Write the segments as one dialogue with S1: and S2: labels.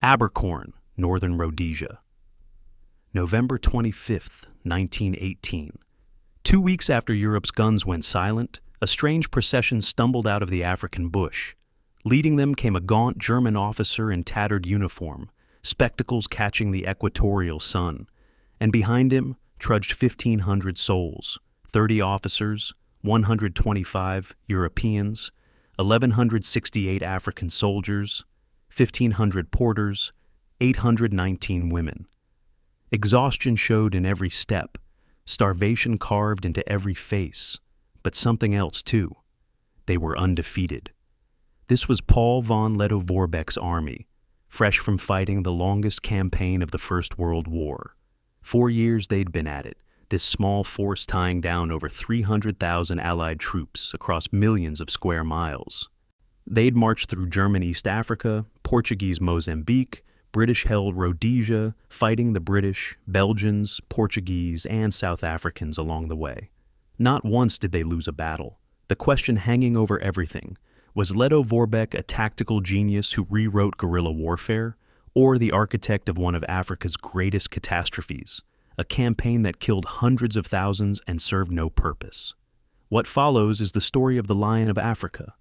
S1: Abercorn, Northern Rhodesia. November 25th, 1918. 2 weeks after Europe's guns went silent, a strange procession stumbled out of the African bush. Leading them came a gaunt German officer in tattered uniform, spectacles catching the equatorial sun, and behind him trudged 1,500 souls, 30 officers, 125 Europeans, 1,168 African soldiers, 1,500 porters, 819 women. Exhaustion showed in every step, starvation carved into every face, but something else too. They were undefeated. This was Paul von Lettow Vorbeck's army, fresh from fighting the longest campaign of the First World War. 4 years they'd been at it, this small force tying down over 300,000 Allied troops across millions of square miles. They'd marched through German East Africa, Portuguese Mozambique, British-held Rhodesia, fighting the British, Belgians, Portuguese, and South Africans along the way. Not once did they lose a battle. The question hanging over everything: was Lettow Vorbeck a tactical genius who rewrote guerrilla warfare, or the architect of one of Africa's greatest catastrophes, a campaign that killed hundreds of thousands and served no purpose? What follows is the story of the Lion of Africa,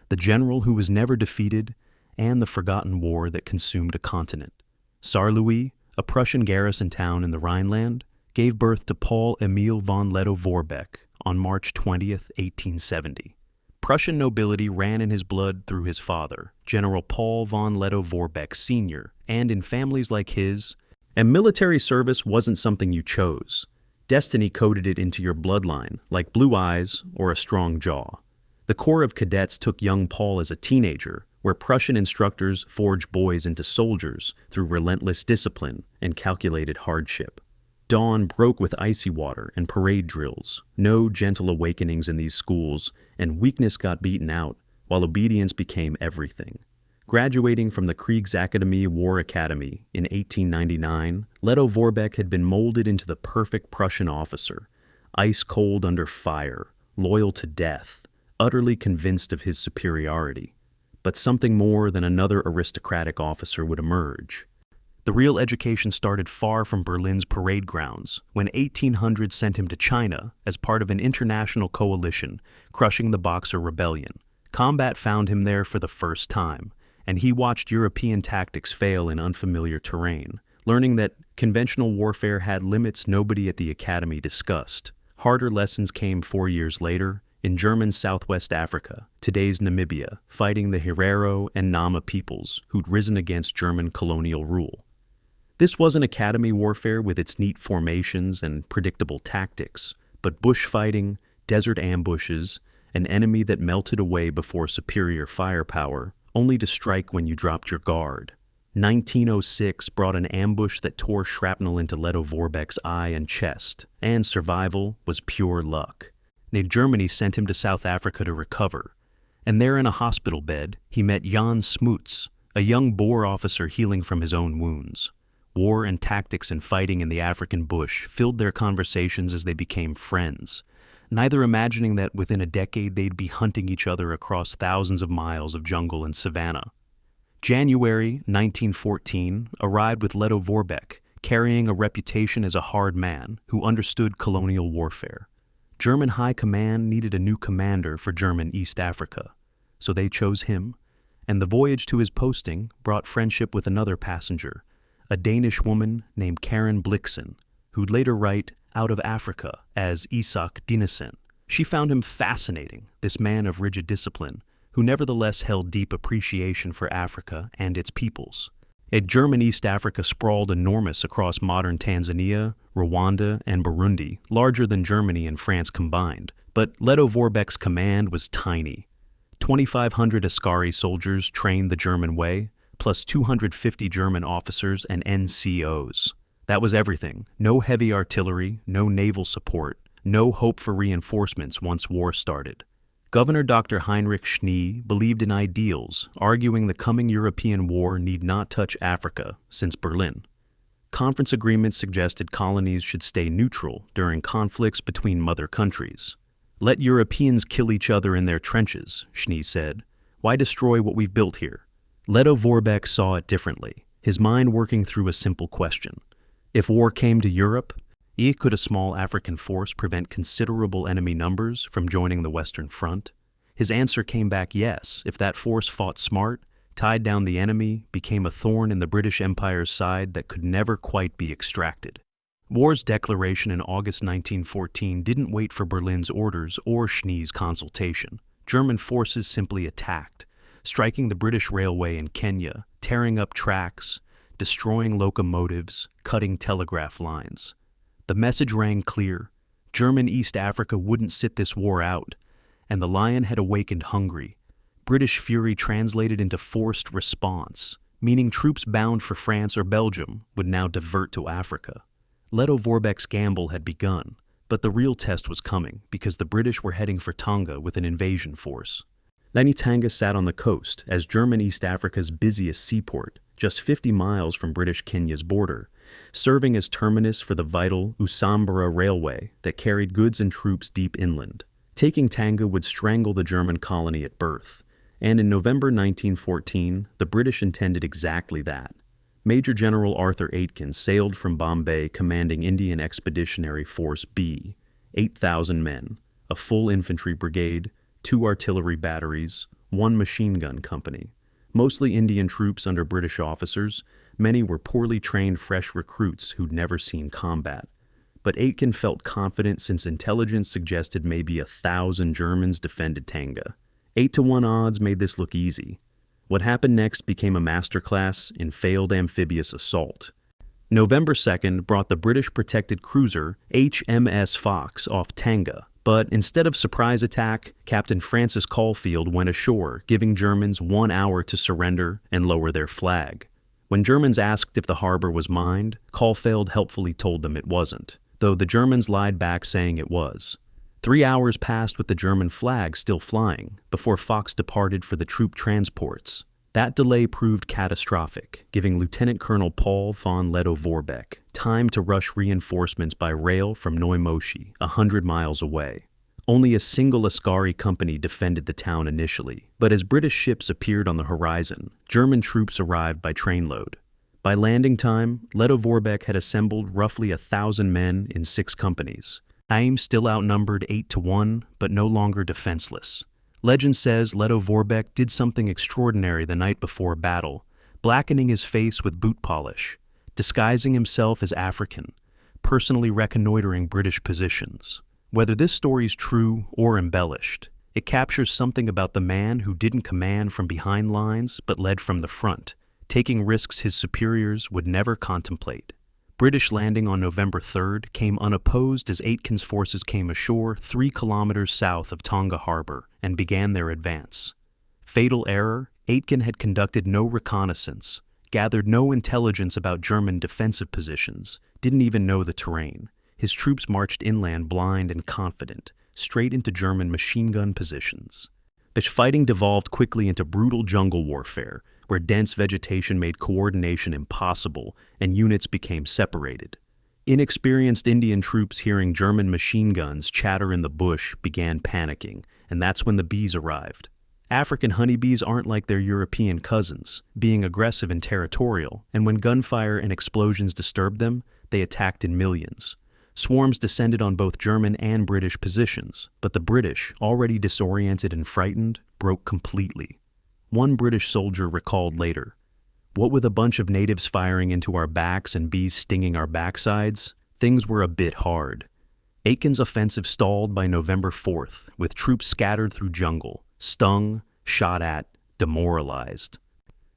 S1: the general who was never defeated, and the forgotten war that consumed a continent. Saarlouis, a Prussian garrison town in the Rhineland, gave birth to Paul Emil von Lettow Vorbeck on March 20th, 1870. Prussian nobility ran in his blood through his father, General Paul von Lettow Vorbeck Sr., and in families like his, and military service wasn't something you chose. Destiny coded it into your bloodline, like blue eyes or a strong jaw. The Corps of Cadets took young Paul as a teenager, where Prussian instructors forged boys into soldiers through relentless discipline and calculated hardship. Dawn broke with icy water and parade drills, no gentle awakenings in these schools, and weakness got beaten out, while obedience became everything. Graduating from the Kriegsakademie War Academy in 1899, Lettow Vorbeck had been molded into the perfect Prussian officer, ice-cold under fire, loyal to death, utterly convinced of his superiority. But something more than another aristocratic officer would emerge. The real education started far from Berlin's parade grounds, when 1800 sent him to China as part of an international coalition crushing the Boxer Rebellion. Combat found him there for the first time, and he watched European tactics fail in unfamiliar terrain, learning that conventional warfare had limits nobody at the academy discussed. Harder lessons came 4 years later, in German Southwest Africa, today's Namibia, fighting the Herero and Nama peoples who'd risen against German colonial rule. This wasn't academy warfare with its neat formations and predictable tactics, but bushfighting, desert ambushes, an enemy that melted away before superior firepower, only to strike when you dropped your guard. 1906 brought an ambush that tore shrapnel into Lettow Vorbeck's eye and chest, and survival was pure luck. Germany sent him to South Africa to recover, and there in a hospital bed, he met Jan Smuts, a young Boer officer healing from his own wounds. War and tactics and fighting in the African bush filled their conversations as they became friends, neither imagining that within a decade they'd be hunting each other across thousands of miles of jungle and savanna. January 1914 arrived with Lettow Vorbeck, carrying a reputation as a hard man who understood colonial warfare. German High Command needed a new commander for German East Africa, so they chose him, and the voyage to his posting brought friendship with another passenger, a Danish woman named Karen Blixen, who'd later write Out of Africa as Isak Dinesen. She found him fascinating, this man of rigid discipline, who nevertheless held deep appreciation for Africa and its peoples. A German East Africa sprawled enormous across modern Tanzania, Rwanda, and Burundi, larger than Germany and France combined, but Lettow Vorbeck's command was tiny. 2,500 Askari soldiers trained the German way, plus 250 German officers and NCOs. That was everything. No heavy artillery, no naval support, no hope for reinforcements once war started. Governor Dr. Heinrich Schnee believed in ideals, arguing the coming European war need not touch Africa since Berlin. Conference agreements suggested colonies should stay neutral during conflicts between mother countries. Let Europeans kill each other in their trenches, Schnee said. Why destroy what we've built here? Lettow Vorbeck saw it differently. his mind working through a simple question. If war came to Europe, could a small African force prevent considerable enemy numbers from joining the Western Front? His answer came back yes, if that force fought smart, tied down the enemy, became a thorn in the British Empire's side that could never quite be extracted. War's declaration in August 1914 didn't wait for Berlin's orders or Schnee's consultation. German forces simply attacked, striking the British railway in Kenya, tearing up tracks, destroying locomotives, cutting telegraph lines. The message rang clear. German East Africa wouldn't sit this war out, and the lion had awakened hungry. British fury translated into forced response, meaning troops bound for France or Belgium would now divert to Africa. Lettow Vorbeck's gamble had begun, but the real test was coming because the British were heading for Tanga with an invasion force. Tanga sat on the coast as German East Africa's busiest seaport, just 50 miles from British Kenya's border, serving as terminus for the vital Usambara Railway that carried goods and troops deep inland. Taking Tanga would strangle the German colony at birth, and in November 1914, the British intended exactly that. Major General Arthur Aitken sailed from Bombay commanding Indian Expeditionary Force B, 8,000 men, a full infantry brigade, 2 artillery batteries, 1 machine gun company. Mostly Indian troops under British officers, many were poorly trained fresh recruits who'd never seen combat. But Aitken felt confident since intelligence suggested maybe 1,000 Germans defended Tanga. 8-to-1 odds made this look easy. What happened next became a masterclass in failed amphibious assault. November 2nd brought the British protected cruiser HMS Fox off Tanga, but instead of surprise attack, Captain Francis Caulfield went ashore, giving Germans 1 hour to surrender and lower their flag. When Germans asked if the harbor was mined, Caulfield helpfully told them it wasn't, though the Germans lied back saying it was. 3 hours passed with the German flag still flying before Fox departed for the troop transports. That delay proved catastrophic, giving Lieutenant Colonel Paul von Lettow Vorbeck time to rush reinforcements by rail from Neumoshi, 100 miles away. Only a single Askari company defended the town initially, but as British ships appeared on the horizon, German troops arrived by trainload. By landing time, Lettow Vorbeck had assembled roughly 1,000 men in 6 companies. Aim still outnumbered 8-to-1, but no longer defenseless. Legend says Lettow Vorbeck did something extraordinary the night before battle, blackening his face with boot polish, disguising himself as African, personally reconnoitering British positions. Whether this story's true or embellished, it captures something about the man who didn't command from behind lines but led from the front, taking risks his superiors would never contemplate. British landing on November 3rd came unopposed as Aitken's forces came ashore 3 kilometers south of Tanga Harbor and began their advance. Fatal error, Aitken had conducted no reconnaissance, gathered no intelligence about German defensive positions, didn't even know the terrain. His troops marched inland blind and confident, straight into German machine gun positions. The fighting devolved quickly into brutal jungle warfare, where dense vegetation made coordination impossible and units became separated. Inexperienced Indian troops hearing German machine guns chatter in the bush began panicking, and that's when the bees arrived. African honeybees aren't like their European cousins, being aggressive and territorial, and when gunfire and explosions disturbed them, they attacked in millions. Swarms descended on both German and British positions, but the British, already disoriented and frightened, broke completely. One British soldier recalled later, "What with a bunch of natives firing into our backs and bees stinging our backsides, things were a bit hard." Aitken's offensive stalled by November 4th, with troops scattered through jungle, stung, shot at, demoralized.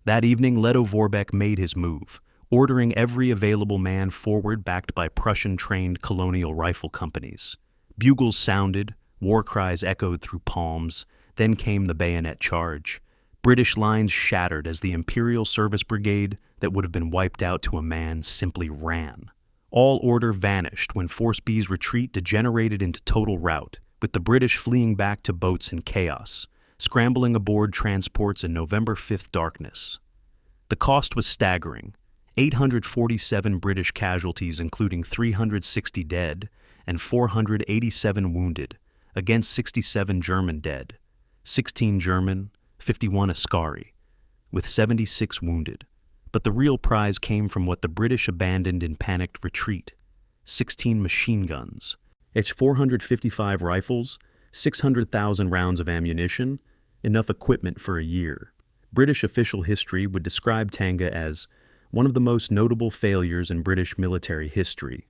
S1: That evening, Lettow Vorbeck made his move, ordering every available man forward backed by Prussian-trained colonial rifle companies. Bugles sounded, war cries echoed through palms, then came the bayonet charge. British lines shattered as the Imperial Service Brigade, that would have been wiped out to a man, simply ran. All order vanished when Force B's retreat degenerated into total rout, with the British fleeing back to boats in chaos, scrambling aboard transports in November 5th darkness. The cost was staggering: 847 British casualties, including 360 dead and 487 wounded, against 67 German dead, 16 German, 51 Askari, with 76 wounded. But the real prize came from what the British abandoned in panicked retreat: 16 machine guns. It's 455 rifles, 600,000 rounds of ammunition, enough equipment for a year. British official history would describe Tanga as one of the most notable failures in British military history.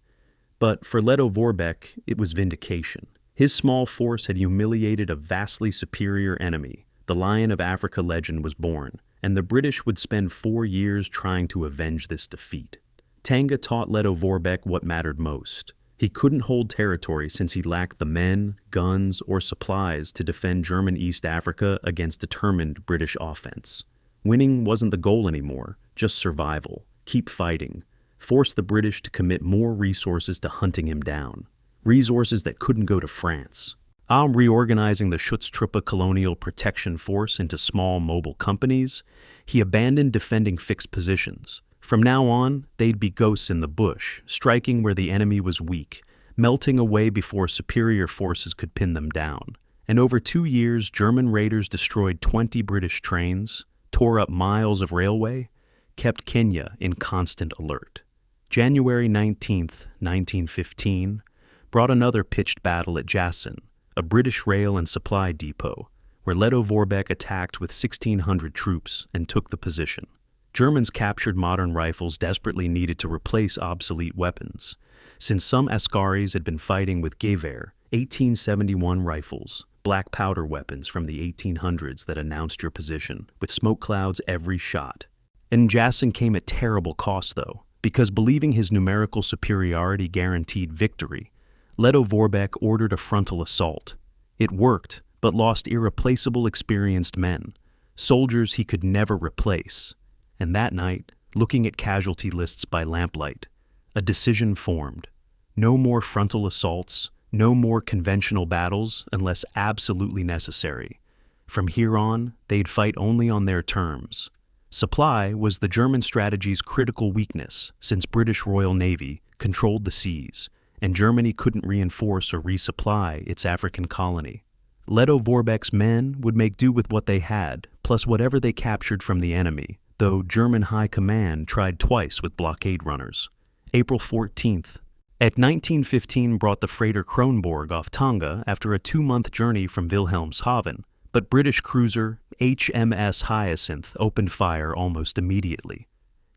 S1: But for Lettow Vorbeck, it was vindication. His small force had humiliated a vastly superior enemy. The Lion of Africa legend was born, and the British would spend 4 years trying to avenge this defeat. Tanga taught Lettow Vorbeck what mattered most. He couldn't hold territory since he lacked the men, guns, or supplies to defend German East Africa against determined British offense. Winning wasn't the goal anymore, just survival. Keep fighting. Force the British to commit more resources to hunting him down. Resources that couldn't go to France. Reorganizing the Schutztruppe Colonial Protection Force into small mobile companies, he abandoned defending fixed positions. From now on, they'd be ghosts in the bush, striking where the enemy was weak, melting away before superior forces could pin them down. And over 2 years, German raiders destroyed 20 British trains, tore up miles of railway, kept Kenya in constant alert. January 19th, 1915, brought another pitched battle at Jassen, a British rail and supply depot, where Lettow Vorbeck attacked with 1,600 troops and took the position. Germans captured modern rifles desperately needed to replace obsolete weapons, since some Askaris had been fighting with Gewehr, 1871 rifles, black powder weapons from the 1800s that announced your position, with smoke clouds every shot. And Jassen came at terrible cost, though, because believing his numerical superiority guaranteed victory, Lettow Vorbeck ordered a frontal assault. It worked, but lost irreplaceable experienced men, soldiers he could never replace. And that night, looking at casualty lists by lamplight, a decision formed. No more frontal assaults, no more conventional battles unless absolutely necessary. From here on, they'd fight only on their terms. Supply was the German strategy's critical weakness, since British Royal Navy controlled the seas, and Germany couldn't reinforce or resupply its African colony. Lettow Vorbeck's men would make do with what they had, plus whatever they captured from the enemy, though German high command tried twice with blockade runners. April 14th. At 1915 brought the freighter Kronborg off Tonga after a 2-month journey from Wilhelmshaven, but British cruiser HMS Hyacinth opened fire almost immediately.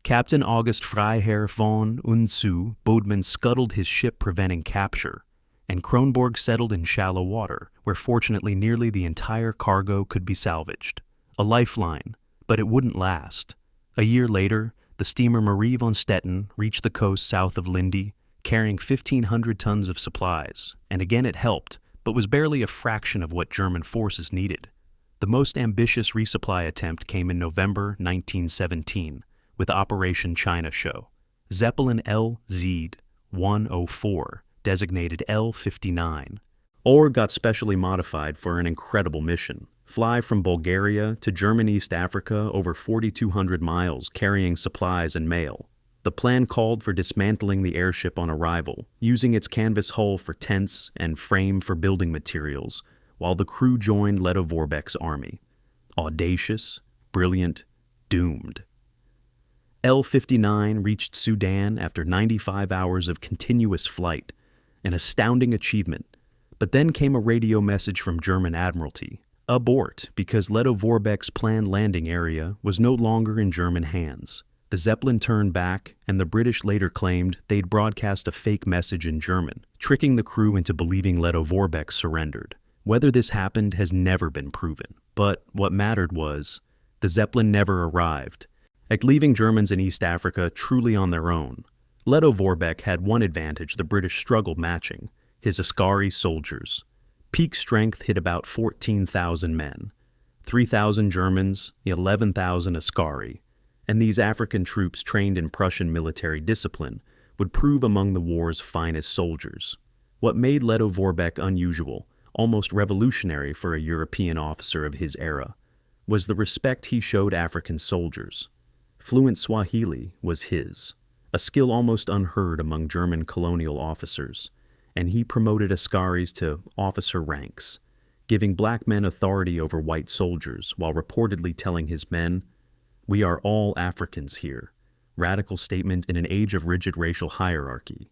S1: Captain August Freiherr von Unzu Bodman scuttled his ship preventing capture, and Kronborg settled in shallow water, where fortunately nearly the entire cargo could be salvaged. A lifeline, but it wouldn't last. A year later, the steamer Marie von Stetten reached the coast south of Lindi, carrying 1,500 tons of supplies, and again it helped, but was barely a fraction of what German forces needed. The most ambitious resupply attempt came in November 1917, with Operation China Show. Zeppelin LZ 104, designated L-59, or got specially modified for an incredible mission. Fly from Bulgaria to German East Africa over 4,200 miles carrying supplies and mail. The plan called for dismantling the airship on arrival, using its canvas hull for tents and frame for building materials, while the crew joined Lettow Vorbeck's army. Audacious, brilliant, doomed. L-59 reached Sudan after 95 hours of continuous flight, an astounding achievement. But then came a radio message from German Admiralty. Abort, because Lettow Vorbeck's planned landing area was no longer in German hands. The Zeppelin turned back, and the British later claimed they'd broadcast a fake message in German, tricking the crew into believing Lettow Vorbeck surrendered. Whether this happened has never been proven, but what mattered was, the Zeppelin never arrived. At leaving Germans in East Africa truly on their own, Lettow Vorbeck had one advantage the British struggled matching: his Askari soldiers. Peak strength hit about 14,000 men, 3,000 Germans, 11,000 Askari, and these African troops trained in Prussian military discipline would prove among the war's finest soldiers. What made Lettow Vorbeck unusual, almost revolutionary for a European officer of his era, was the respect he showed African soldiers. Fluent Swahili was his, a skill almost unheard among German colonial officers, and he promoted Askaris to officer ranks, giving black men authority over white soldiers while reportedly telling his men, "We are all Africans here, radical statement in an age of rigid racial hierarchy.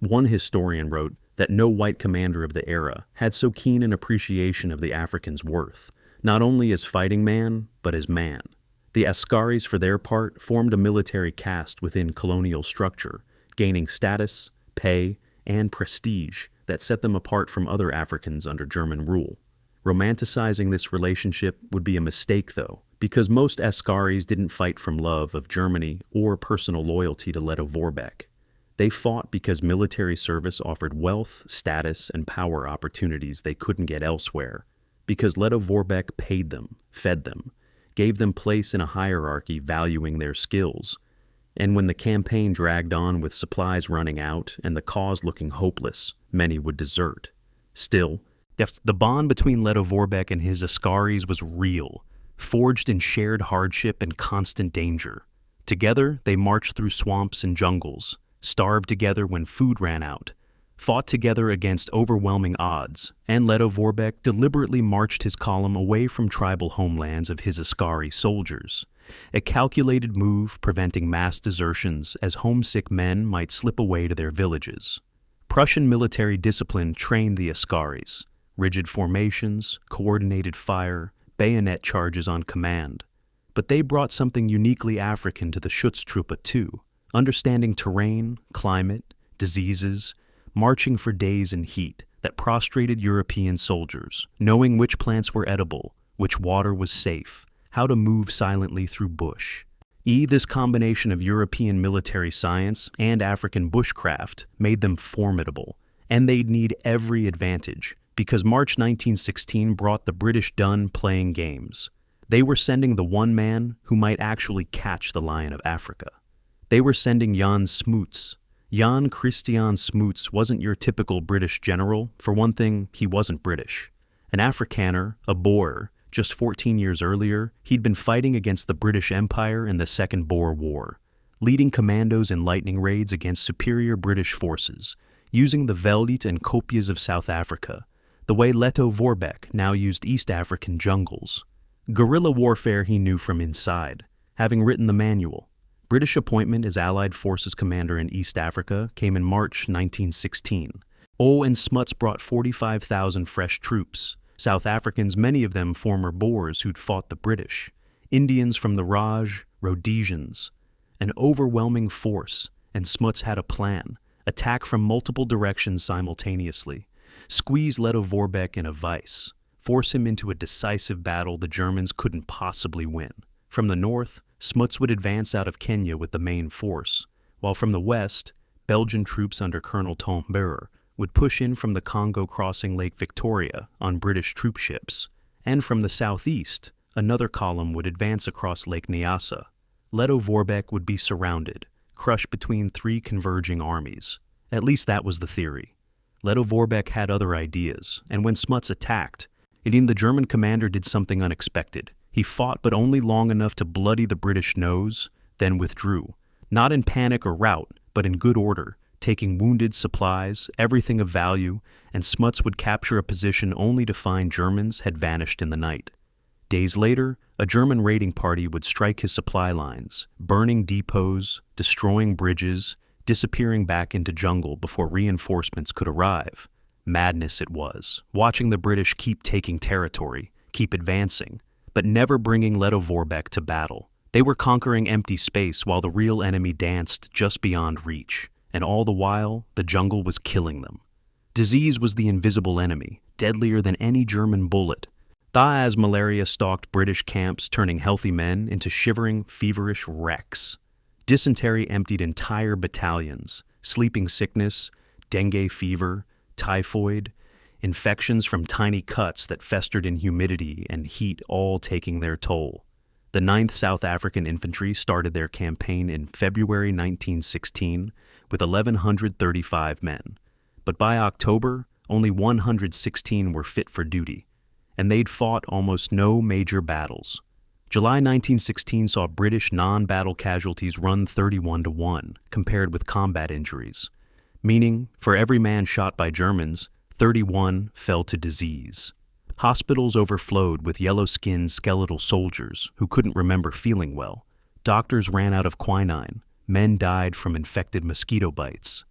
S1: One historian wrote that no white commander of the era had so keen an appreciation of the African's worth, not only as fighting man, but as man. The Askaris, for their part, formed a military caste within colonial structure, gaining status, pay, and prestige that set them apart from other Africans under German rule. Romanticizing this relationship would be a mistake, though, because most Askaris didn't fight from love of Germany or personal loyalty to Lettow Vorbeck. They fought because military service offered wealth, status, and power opportunities they couldn't get elsewhere, because Lettow Vorbeck paid them, fed them, gave them place in a hierarchy valuing their skills. And when the campaign dragged on with supplies running out and the cause looking hopeless, many would desert. Still, the bond between Lettow Vorbeck and his Askaris was real, forged in shared hardship and constant danger. Together, they marched through swamps and jungles, starved together when food ran out, fought together against overwhelming odds, and Lettow Vorbeck deliberately marched his column away from tribal homelands of his Askari soldiers, a calculated move preventing mass desertions as homesick men might slip away to their villages. Prussian military discipline trained the Askaris, rigid formations, coordinated fire, bayonet charges on command. But they brought something uniquely African to the Schutztruppe too, understanding terrain, climate, diseases, marching for days in heat that prostrated European soldiers, knowing which plants were edible, which water was safe, how to move silently through bush. This combination of European military science and African bushcraft made them formidable, and they'd need every advantage, because March 1916 brought the British done playing games. They were sending the one man who might actually catch the Lion of Africa. They were sending Jan Smuts. Jan Christian Smuts wasn't your typical British general. For one thing, he wasn't British. An Afrikaner, a Boer, just 14 years earlier, he'd been fighting against the British Empire in the Second Boer War, leading commandos in lightning raids against superior British forces, using the Veldt and Kopjes of South Africa, the way Lettow Vorbeck now used East African jungles. Guerrilla warfare he knew from inside, having written the manual. British appointment as Allied Forces commander in East Africa came in March 1916. And Smuts brought 45,000 fresh troops, South Africans, many of them former Boers who'd fought the British, Indians from the Raj, Rhodesians. An overwhelming force, and Smuts had a plan, attack from multiple directions simultaneously, squeeze Lettow Vorbeck in a vice, force him into a decisive battle the Germans couldn't possibly win. From the north, Smuts would advance out of Kenya with the main force, while from the west, Belgian troops under Colonel Tombeur would push in from the Congo crossing Lake Victoria on British troop ships, and from the southeast, another column would advance across Lake Nyasa. Lettow Vorbeck would be surrounded, crushed between three converging armies. At least that was the theory. Lettow Vorbeck had other ideas, and when Smuts attacked, the German commander did something unexpected. He fought but only long enough to bloody the British nose, then withdrew, not in panic or rout, but in good order, taking wounded, supplies, everything of value, and Smuts would capture a position only to find Germans had vanished in the night. Days later, a German raiding party would strike his supply lines, burning depots, destroying bridges, disappearing back into jungle before reinforcements could arrive. Madness it was, watching the British keep taking territory, keep advancing, but never bringing Lettow Vorbeck to battle. They were conquering empty space while the real enemy danced just beyond reach, and all the while, the jungle was killing them. Disease was the invisible enemy, deadlier than any German bullet. As malaria stalked British camps, turning healthy men into shivering, feverish wrecks. Dysentery emptied entire battalions, sleeping sickness, dengue fever, typhoid, infections from tiny cuts that festered in humidity and heat all taking their toll. The 9th South African Infantry started their campaign in February 1916 with 1,135 men, but by October, only 116 were fit for duty, and they'd fought almost no major battles. July 1916 saw British non-battle casualties run 31-1 compared with combat injuries, meaning for every man shot by Germans, 31 fell to disease. Hospitals overflowed with yellow-skinned skeletal soldiers who couldn't remember feeling well. Doctors ran out of quinine. men died from infected mosquito bites.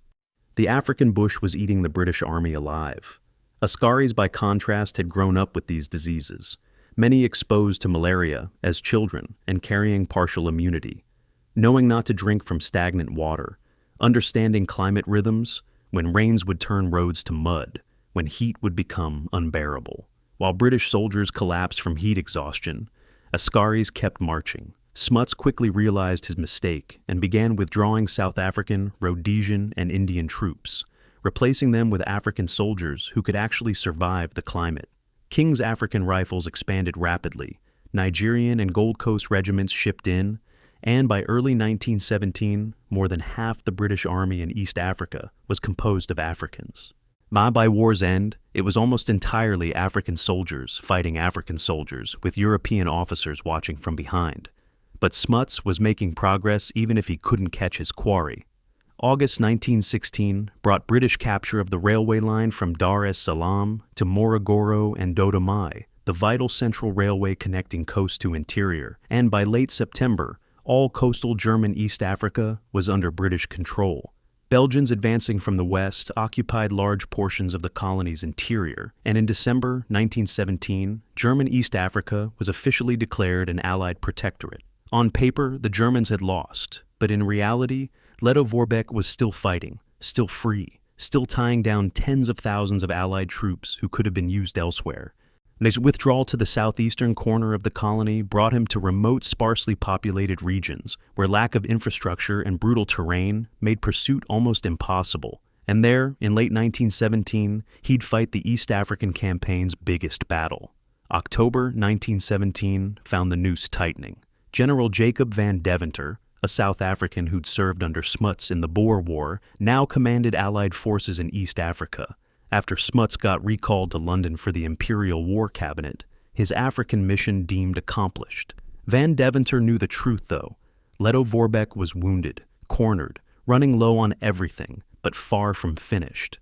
S1: The African bush was eating the British army alive. Askaris, by contrast, had grown up with these diseases, many exposed to malaria as children and carrying partial immunity, knowing not to drink from stagnant water, understanding climate rhythms, when rains would turn roads to mud, when heat would become unbearable. While British soldiers collapsed from heat exhaustion, Askaris kept marching. Smuts quickly realized his mistake and began withdrawing South African, Rhodesian, and Indian troops, replacing them with African soldiers who could actually survive the climate. King's African Rifles expanded rapidly, Nigerian and Gold Coast regiments shipped in, and by early 1917, more than half the British Army in East Africa was composed of Africans. By war's end, it was almost entirely African soldiers fighting African soldiers, with European officers watching from behind. But Smuts was making progress even if he couldn't catch his quarry. August 1916 brought British capture of the railway line from Dar es Salaam to Morogoro and Dodoma, the vital central railway connecting coast to interior, and by late September, all coastal German East Africa was under British control. Belgians advancing from the west occupied large portions of the colony's interior, and in December 1917, German East Africa was officially declared an Allied protectorate. On paper, the Germans had lost, but in reality, Lettow Vorbeck was still fighting, still free, still tying down tens of thousands of Allied troops who could have been used elsewhere. And his withdrawal to the southeastern corner of the colony brought him to remote, sparsely populated regions where lack of infrastructure and brutal terrain made pursuit almost impossible. And there, in late 1917, he'd fight the East African campaign's biggest battle. October 1917 found the noose tightening. General Jacob van Deventer, a South African who'd served under Smuts in the Boer War, now commanded Allied forces in East Africa. After Smuts got recalled to London for the Imperial War Cabinet, his African mission deemed accomplished. Van Deventer knew the truth, though. Lettow Vorbeck was wounded, cornered, running low on everything, but far from finished.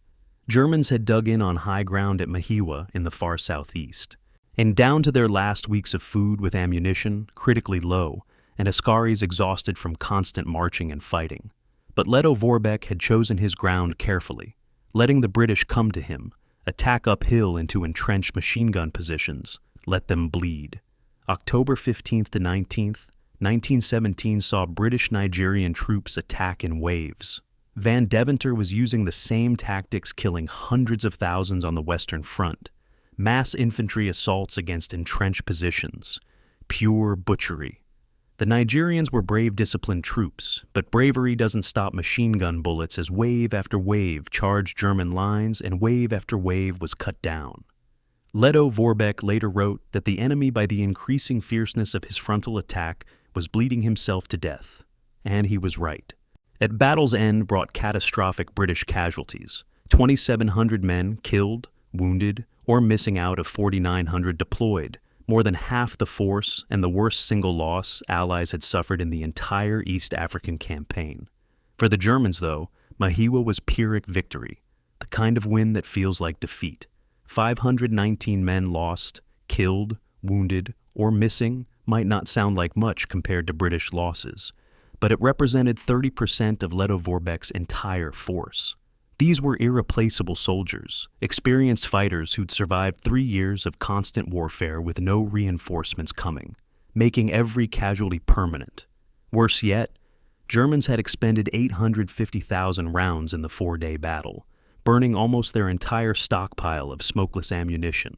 S1: Germans had dug in on high ground at Mahiwa in the far southeast, and down to their last weeks of food with ammunition critically low, and Askaris exhausted from constant marching and fighting. But Lettow Vorbeck had chosen his ground carefully, letting the British come to him, attack uphill into entrenched machine gun positions, let them bleed. October 15th to 19th, 1917 saw British Nigerian troops attack in waves. Van Deventer was using the same tactics, killing hundreds of thousands on the Western Front. Mass infantry assaults against entrenched positions. Pure butchery. The Nigerians were brave, disciplined troops, but bravery doesn't stop machine gun bullets as wave after wave charged German lines and wave after wave was cut down. Lettow Vorbeck later wrote that the enemy, by the increasing fierceness of his frontal attack, was bleeding himself to death. And he was right. At battle's end brought catastrophic British casualties. 2,700 men killed, wounded, or missing out of 4,900 deployed, more than half the force and the worst single loss Allies had suffered in the entire East African campaign. For the Germans, though, Mahiwa was Pyrrhic victory, the kind of win that feels like defeat. 519 men lost, killed, wounded, or missing might not sound like much compared to British losses, but it represented 30% of Lettow Vorbeck's entire force. These were irreplaceable soldiers, experienced fighters who'd survived 3 years of constant warfare with no reinforcements coming, making every casualty permanent. Worse yet, Germans had expended 850,000 rounds in the 4-day battle, burning almost their entire stockpile of smokeless ammunition.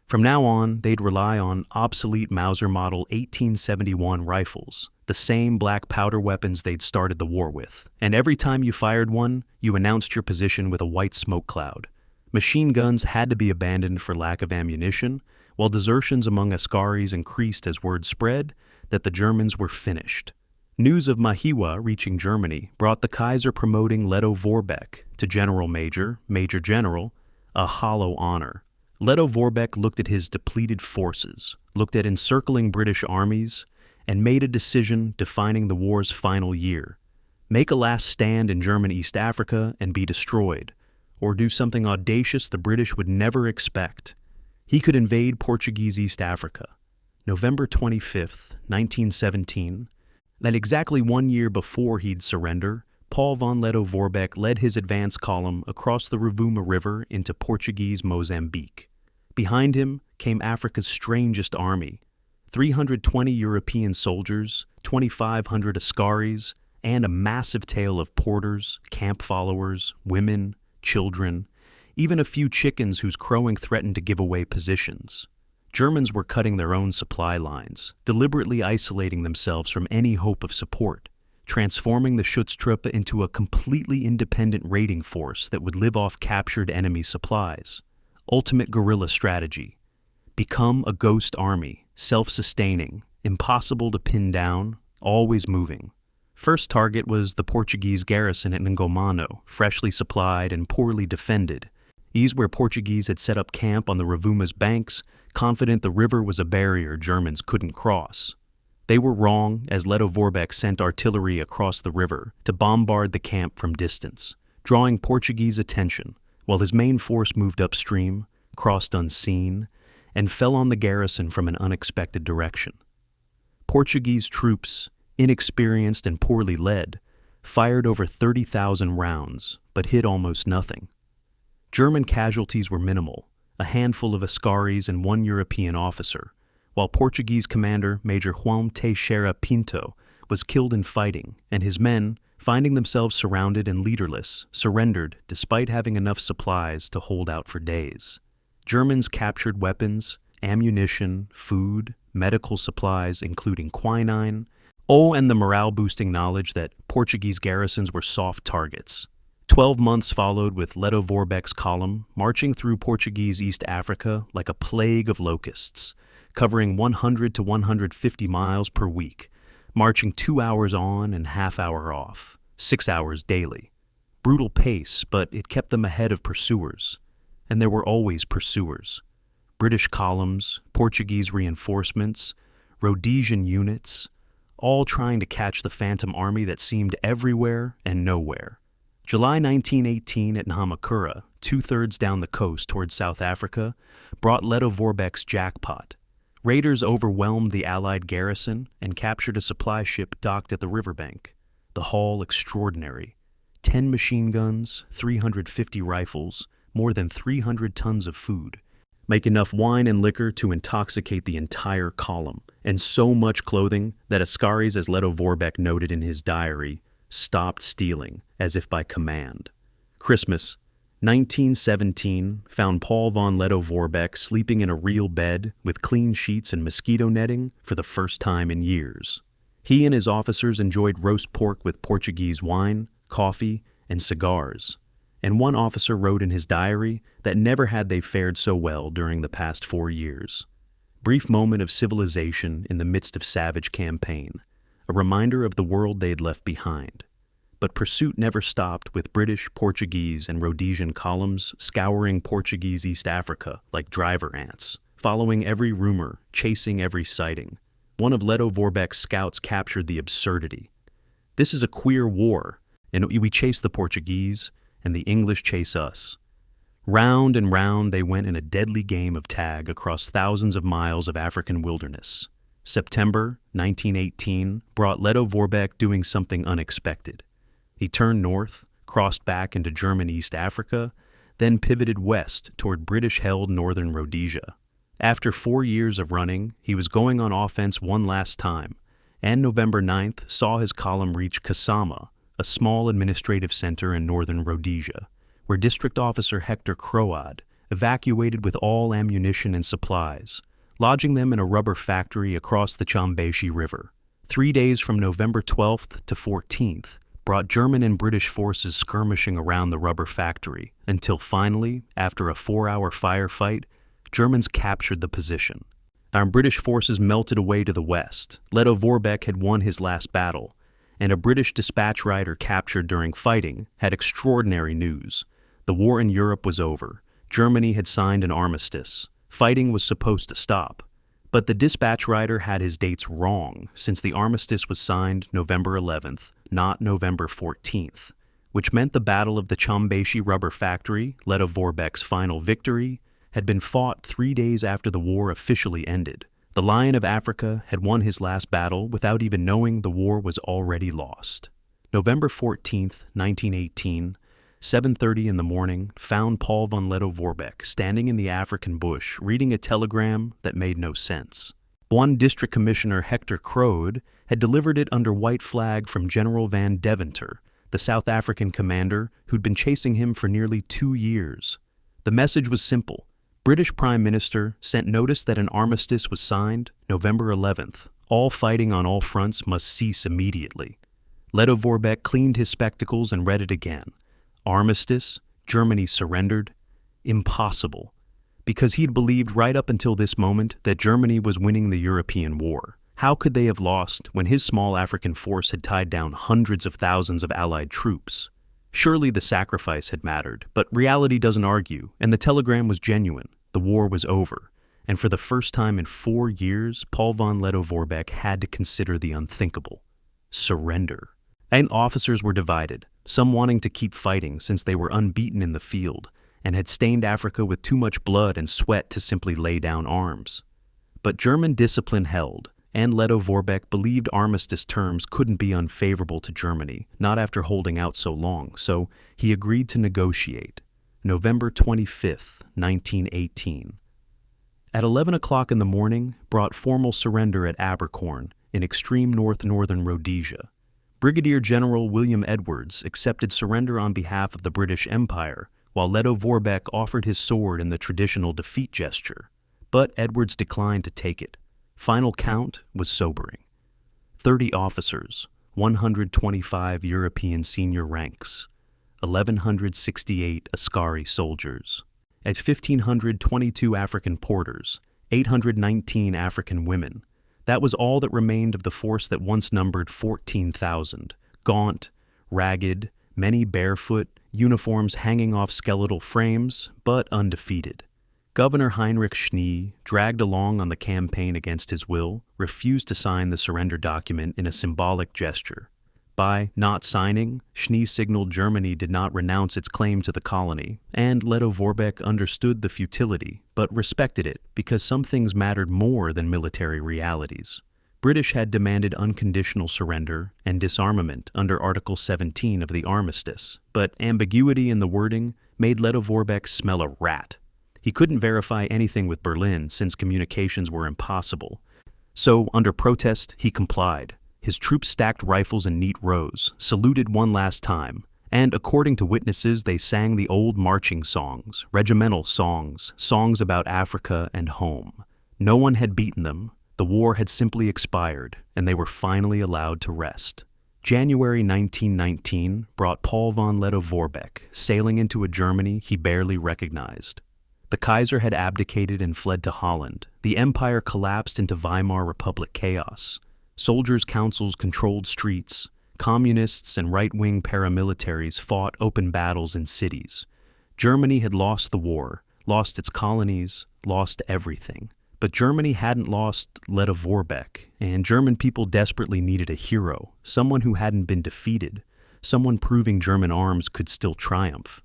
S1: From now on, they'd rely on obsolete Mauser Model 1871 rifles, the same black powder weapons they'd started the war with, and every time you fired one, you announced your position with a white smoke cloud. Machine guns had to be abandoned for lack of ammunition, while desertions among Askaris increased as word spread that the Germans were finished. News of Mahiwa reaching Germany brought the Kaiser promoting Lettow Vorbeck to General Major, Major General, a hollow honor. Lettow Vorbeck looked at his depleted forces, looked at encircling British armies, and made a decision defining the war's final year. Make a last stand in German East Africa and be destroyed, or do something audacious the British would never expect. He could invade Portuguese East Africa. November 25th, 1917, That exactly 1 year before he'd surrender, Paul von Lettow Vorbeck led his advance column across the Rovuma River into Portuguese Mozambique. Behind him came Africa's strangest army, 320 European soldiers, 2,500 Askaris, and a massive tail of porters, camp followers, women, children, even a few chickens whose crowing threatened to give away positions. Germans were cutting their own supply lines, deliberately isolating themselves from any hope of support, transforming the Schutztruppe into a completely independent raiding force that would live off captured enemy supplies. Ultimate guerrilla strategy. Become a ghost army, self-sustaining, impossible to pin down, always moving. First target was the Portuguese garrison at Ngomano, freshly supplied and poorly defended. These where Portuguese had set up camp on the Rovuma's banks, confident the river was a barrier Germans couldn't cross. They were wrong, as Lettow Vorbeck sent artillery across the river to bombard the camp from distance, drawing Portuguese attention, while his main force moved upstream, crossed unseen, and fell on the garrison from an unexpected direction. Portuguese troops, inexperienced and poorly led, fired over 30,000 rounds, but hit almost nothing. German casualties were minimal, a handful of Askaris and 1 European officer, while Portuguese commander Major Juan Teixeira Pinto was killed in fighting, and his men, finding themselves surrounded and leaderless, surrendered despite having enough supplies to hold out for days. Germans captured weapons, ammunition, food, medical supplies including quinine, and the morale-boosting knowledge that Portuguese garrisons were soft targets. 12 months followed with Lettow Vorbeck's column marching through Portuguese East Africa like a plague of locusts, covering 100 to 150 miles per week, marching 2 hours on and half-hour off, 6 hours daily. Brutal pace, but it kept them ahead of pursuers. And there were always pursuers. British columns, Portuguese reinforcements, Rhodesian units, all trying to catch the phantom army that seemed everywhere and nowhere. July 1918 at Nahamakura, 2/3 down the coast towards South Africa, brought Lettow Vorbeck's jackpot. Raiders overwhelmed the Allied garrison and captured a supply ship docked at the riverbank. The haul extraordinary. 10 machine guns, 350 rifles, more than 300 tons of food. Make enough wine and liquor to intoxicate the entire column, and so much clothing that Askaris, as Lettow Vorbeck noted in his diary, stopped stealing, as if by command. Christmas, 1917, found Paul von Lettow Vorbeck sleeping in a real bed with clean sheets and mosquito netting for the first time in years. He and his officers enjoyed roast pork with Portuguese wine, coffee, and cigars. And one officer wrote in his diary that never had they fared so well during the past 4 years. Brief moment of civilization in the midst of savage campaign, a reminder of the world they had left behind. But pursuit never stopped, with British, Portuguese, and Rhodesian columns scouring Portuguese East Africa like driver ants, following every rumor, chasing every sighting. One of Lettow Vorbeck's scouts captured the absurdity. This is a queer war, and we chase the Portuguese, and the English chase us. Round and round they went in a deadly game of tag across thousands of miles of African wilderness. September 1918 brought Lettow Vorbeck doing something unexpected. He turned north, crossed back into German East Africa, then pivoted west toward British-held northern Rhodesia. After 4 years of running, he was going on offense one last time, and November 9th saw his column reach Kasama, a small administrative center in northern Rhodesia, where District Officer Hector Croad evacuated with all ammunition and supplies, lodging them in a rubber factory across the Chambéchi River. 3 days from November 12th to 14th brought German and British forces skirmishing around the rubber factory, until finally, after a 4-hour firefight, Germans captured the position. Our British forces melted away to the west. Lettow Vorbeck had won his last battle, and a British dispatch rider captured during fighting had extraordinary news. The war in Europe was over. Germany had signed an armistice. Fighting was supposed to stop. But the dispatch rider had his dates wrong, since the armistice was signed November 11th, not November 14th, which meant the Battle of the Chambéchi Rubber Factory, Lettow Vorbeck's final victory, had been fought 3 days after the war officially ended, The Lion of Africa had won his last battle without even knowing the war was already lost. November 14th, 1918, 7:30 in the morning, found Paul von Lettow Vorbeck standing in the African bush reading a telegram that made no sense. One District Commissioner Hector Crode had delivered it under white flag from General Van Deventer, the South African commander who'd been chasing him for nearly 2 years. The message was simple. British Prime Minister sent notice that an armistice was signed November 11th. All fighting on all fronts must cease immediately. Lettow Vorbeck cleaned his spectacles and read it again. Armistice? Germany surrendered? Impossible. Because he'd believed right up until this moment that Germany was winning the European war. How could they have lost when his small African force had tied down hundreds of thousands of Allied troops? Surely the sacrifice had mattered, but reality doesn't argue, and the telegram was genuine. The war was over, and for the first time in 4 years, Paul von Lettow Vorbeck had to consider the unthinkable: surrender. And officers were divided, some wanting to keep fighting since they were unbeaten in the field and had stained Africa with too much blood and sweat to simply lay down arms. But German discipline held, and Lettow Vorbeck believed armistice terms couldn't be unfavorable to Germany, not after holding out so long, so he agreed to negotiate. November 25th, 1918. At 11 o'clock in the morning, brought formal surrender at Abercorn in extreme northern Rhodesia. Brigadier General William Edwards accepted surrender on behalf of the British Empire, while Lettow Vorbeck offered his sword in the traditional defeat gesture. But Edwards declined to take it. Final count was sobering. 30 officers, 125 European senior ranks, 1,168 Askari soldiers, at 1,522 African porters, 819 African women. That was all that remained of the force that once numbered 14,000, gaunt, ragged, many barefoot, uniforms hanging off skeletal frames, but undefeated. Governor Heinrich Schnee, dragged along on the campaign against his will, refused to sign the surrender document in a symbolic gesture. By not signing, Schnee signaled Germany did not renounce its claim to the colony, and Lettow Vorbeck understood the futility, but respected it because some things mattered more than military realities. British had demanded unconditional surrender and disarmament under Article 17 of the Armistice, but ambiguity in the wording made Lettow Vorbeck smell a rat. He couldn't verify anything with Berlin since communications were impossible. So, under protest, he complied. His troops stacked rifles in neat rows, saluted one last time, and according to witnesses, they sang the old marching songs, regimental songs, songs about Africa and home. No one had beaten them. The war had simply expired, and they were finally allowed to rest. January 1919 brought Paul von Lettow Vorbeck sailing into a Germany he barely recognized. The Kaiser had abdicated and fled to Holland. The empire collapsed into Weimar Republic chaos. Soldiers' councils controlled streets. Communists and right-wing paramilitaries fought open battles in cities. Germany had lost the war, lost its colonies, lost everything. But Germany hadn't lost Lettow Vorbeck, and German people desperately needed a hero, someone who hadn't been defeated, someone proving German arms could still triumph.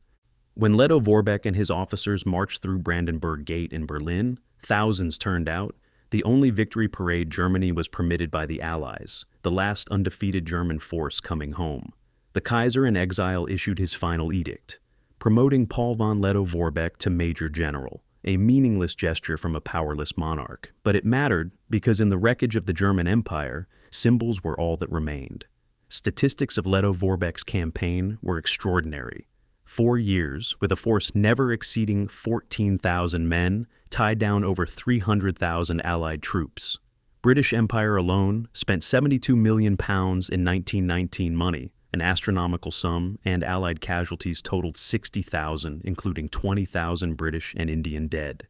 S1: When Lettow Vorbeck and his officers marched through Brandenburg Gate in Berlin, thousands turned out. The only victory parade Germany was permitted by the Allies, the last undefeated German force coming home. The Kaiser in exile issued his final edict, promoting Paul von Lettow Vorbeck to Major General, a meaningless gesture from a powerless monarch. But it mattered because in the wreckage of the German Empire, symbols were all that remained. Statistics of Lettow Vorbeck's campaign were extraordinary. 4 years, with a force never exceeding 14,000 men, tied down over 300,000 Allied troops. British Empire alone spent £72 million in 1919 money, an astronomical sum, and Allied casualties totaled 60,000, including 20,000 British and Indian dead.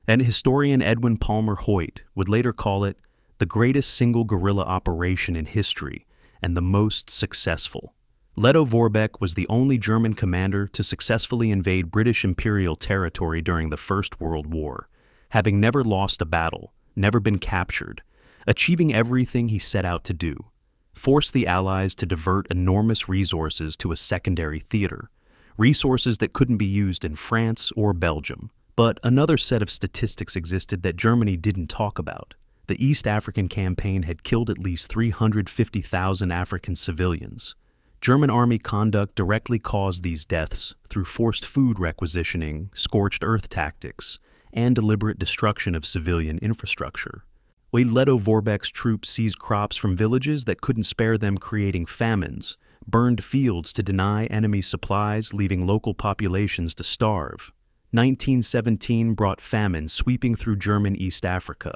S1: And historian Edwin Palmer Hoyt would later call it the greatest single guerrilla operation in history and the most successful. Lettow Vorbeck was the only German commander to successfully invade British imperial territory during the First World War, having never lost a battle, never been captured, achieving everything he set out to do: force the Allies to divert enormous resources to a secondary theater, resources that couldn't be used in France or Belgium. But another set of statistics existed that Germany didn't talk about: The East African campaign had killed at least 350,000 African civilians. German army conduct directly caused these deaths through forced food requisitioning, scorched earth tactics, and deliberate destruction of civilian infrastructure. Lettow Vorbeck's troops seized crops from villages that couldn't spare them, creating famines, burned fields to deny enemy supplies, leaving local populations to starve. 1917 brought famine sweeping through German East Africa,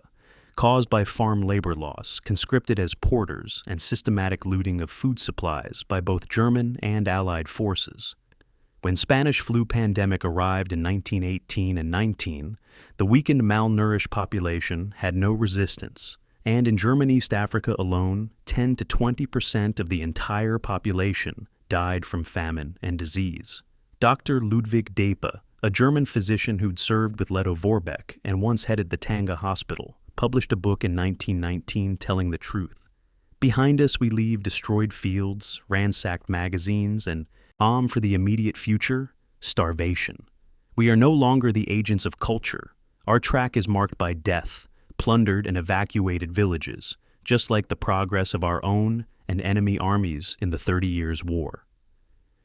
S1: caused by farm labor loss, conscripted as porters, and systematic looting of food supplies by both German and Allied forces. When Spanish flu pandemic arrived in 1918 and 19, the weakened, malnourished population had no resistance, and in German East Africa alone, 10 to 20% of the entire population died from famine and disease. Dr. Ludwig Depe, a German physician who'd served with Lettow Vorbeck and once headed the Tanga hospital, published a book in 1919 telling the truth. Behind us we leave destroyed fields, ransacked magazines, and for the immediate future, starvation. We are no longer the agents of culture. Our track is marked by death, plundered and evacuated villages, just like the progress of our own and enemy armies in the 30 Years' War.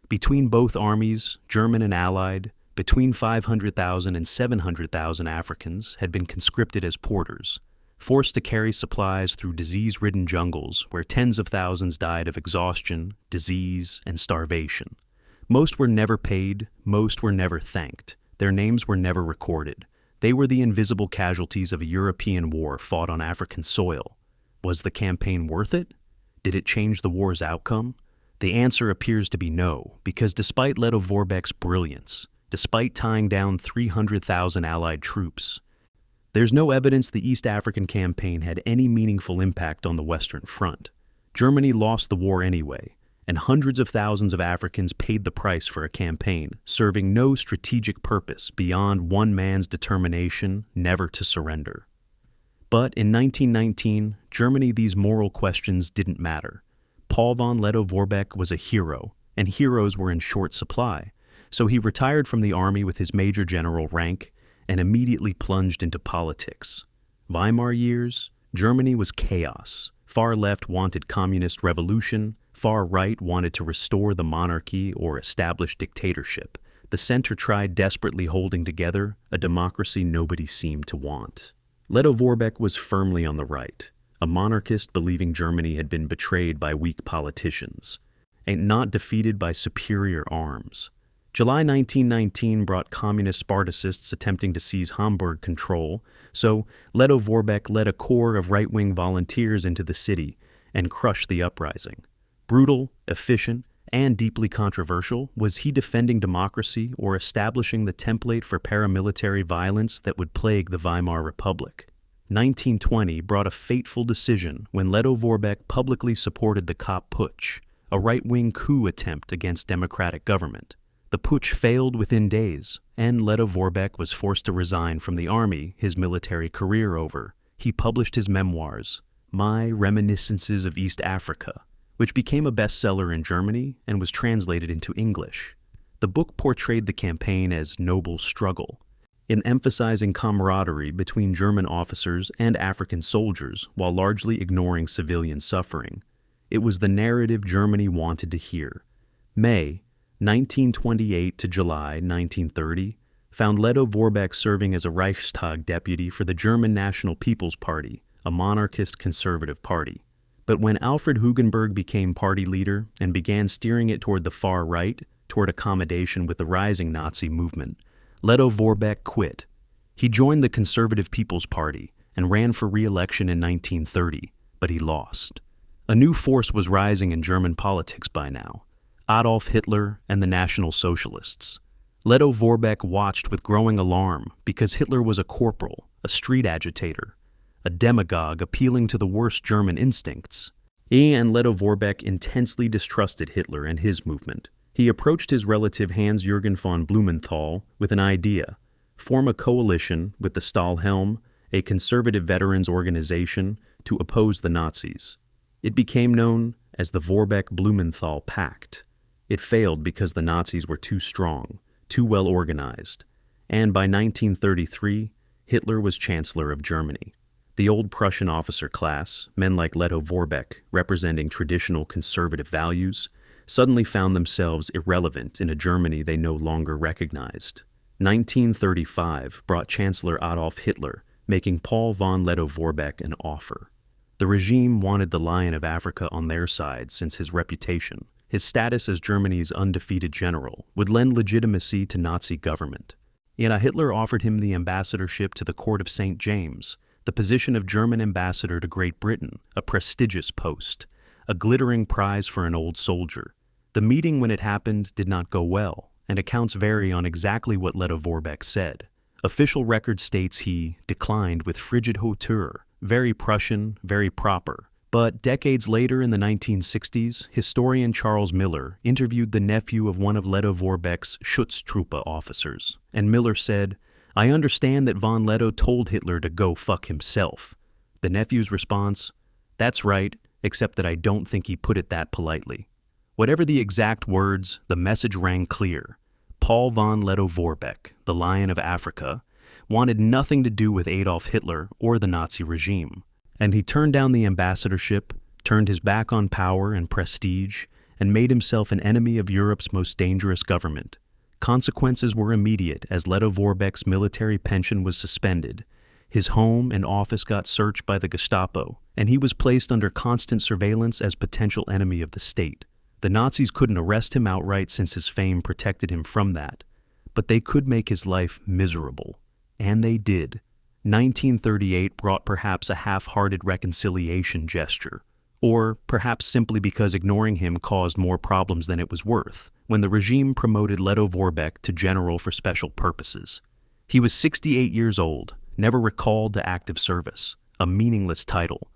S1: Between both armies, German and Allied, between 500,000 and 700,000 Africans had been conscripted as porters, forced to carry supplies through disease-ridden jungles where tens of thousands died of exhaustion, disease, and starvation. Most were never paid, most were never thanked. Their names were never recorded. They were the invisible casualties of a European war fought on African soil. Was the campaign worth it? Did it change the war's outcome? The answer appears to be no, because despite Lettow Vorbeck's brilliance, despite tying down 300,000 Allied troops, there's no evidence the East African campaign had any meaningful impact on the Western Front. Germany lost the war anyway, and hundreds of thousands of Africans paid the price for a campaign, serving no strategic purpose beyond one man's determination never to surrender. But in 1919, Germany, these moral questions didn't matter. Paul von Lettow Vorbeck was a hero, and heroes were in short supply, so he retired from the army with his major general rank and immediately plunged into politics. Weimar years, Germany was chaos. Far left wanted communist revolution, far right wanted to restore the monarchy or establish dictatorship. The center tried desperately holding together a democracy nobody seemed to want. Lettow Vorbeck was firmly on the right, a monarchist believing Germany had been betrayed by weak politicians, and not defeated by superior arms. July 1919 brought communist Spartacists attempting to seize Hamburg control, so Lettow Vorbeck led a corps of right-wing volunteers into the city and crushed the uprising. Brutal, efficient, and deeply controversial, was he defending democracy or establishing the template for paramilitary violence that would plague the Weimar Republic? 1920 brought a fateful decision when Lettow Vorbeck publicly supported the Kapp Putsch, a right-wing coup attempt against democratic government. The putsch failed within days, and Lettow Vorbeck was forced to resign from the army his military career over. He published his memoirs, My Reminiscences of East Africa, which became a bestseller in Germany and was translated into English. The book portrayed the campaign as noble struggle, in emphasizing camaraderie between German officers and African soldiers while largely ignoring civilian suffering. It was the narrative Germany wanted to hear. May 1928 to July 1930 found Lettow Vorbeck serving as a Reichstag deputy for the German National People's Party, a monarchist conservative party. But when Alfred Hugenberg became party leader and began steering it toward the far right, toward accommodation with the rising Nazi movement, Lettow Vorbeck quit. He joined the Conservative People's Party and ran for re-election in 1930, but he lost. A new force was rising in German politics by now: Adolf Hitler and the National Socialists. Lettow Vorbeck watched with growing alarm because Hitler was a corporal, a street agitator, a demagogue appealing to the worst German instincts. He and Lettow Vorbeck intensely distrusted Hitler and his movement. He approached his relative Hans-Jürgen von Blumenthal with an idea: form a coalition with the Stahlhelm, a conservative veterans organization, to oppose the Nazis. It became known as the Vorbeck-Blumenthal Pact. It failed because the Nazis were too strong, too well organized, and by 1933, Hitler was Chancellor of Germany. The old Prussian officer class, men like Lettow Vorbeck, representing traditional conservative values, suddenly found themselves irrelevant in a Germany they no longer recognized. 1935 brought Chancellor Adolf Hitler, making Paul von Lettow Vorbeck an offer. The regime wanted the Lion of Africa on their side since his reputation, his status as Germany's undefeated general, would lend legitimacy to Nazi government. Yet Hitler offered him the ambassadorship to the court of St. James, the position of German ambassador to Great Britain, a prestigious post, a glittering prize for an old soldier. The meeting when it happened did not go well, and accounts vary on exactly what Lettow Vorbeck said. Official record states he declined with frigid hauteur, very Prussian, very proper. But decades later in the 1960s, historian Charles Miller interviewed the nephew of one of Lettow Vorbeck's Schutztruppe officers, and Miller said, "I understand that von Lettow told Hitler to go fuck himself." The nephew's response, "That's right, except that I don't think he put it that politely." Whatever the exact words, the message rang clear. Paul von Lettow Vorbeck, the Lion of Africa, wanted nothing to do with Adolf Hitler or the Nazi regime, and he turned down the ambassadorship, turned his back on power and prestige, and made himself an enemy of Europe's most dangerous government. Consequences were immediate as Lettow Vorbeck's military pension was suspended. His home and office got searched by the Gestapo, and he was placed under constant surveillance as potential enemy of the state. The Nazis couldn't arrest him outright since his fame protected him from that, but they could make his life miserable. And they did. 1938 brought perhaps a half-hearted reconciliation gesture, or perhaps simply because ignoring him caused more problems than it was worth, when the regime promoted Lettow Vorbeck to general for special purposes. He was 68 years old, never recalled to active service, a meaningless title,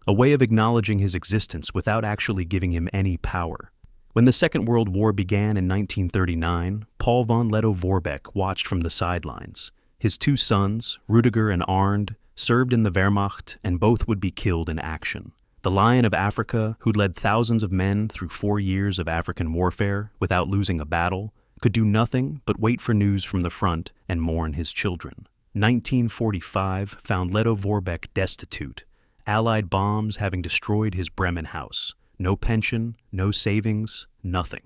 S1: a way of acknowledging his existence without actually giving him any power. When the Second World War began in 1939, Paul von Lettow Vorbeck watched from the sidelines. His two sons, Rudiger and Arndt, served in the Wehrmacht, and both would be killed in action. The Lion of Africa, who led thousands of men through 4 years of African warfare without losing a battle, could do nothing but wait for news from the front and mourn his children. 1945 found Lettow Vorbeck destitute, Allied bombs having destroyed his Bremen house. No pension, no savings, nothing.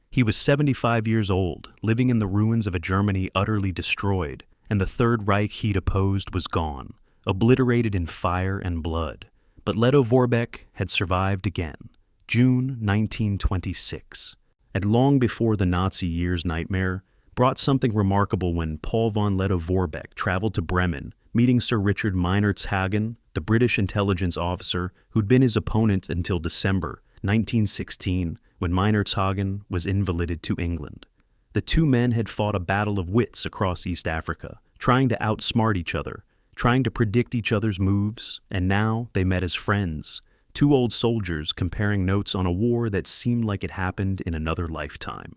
S1: He was 75 years old, living in the ruins of a Germany utterly destroyed, and the Third Reich he'd opposed was gone, obliterated in fire and blood. But Lettow Vorbeck had survived again. June 1926. And long before the Nazi year's nightmare, brought something remarkable when Paul von Lettow Vorbeck traveled to Bremen, meeting Sir Richard Meinertzhagen, the British intelligence officer who'd been his opponent until December 1916, when Meinertzhagen was invalided to England. The two men had fought a battle of wits across East Africa, trying to outsmart each other, trying to predict each other's moves, and now they met as friends, two old soldiers comparing notes on a war that seemed like it happened in another lifetime.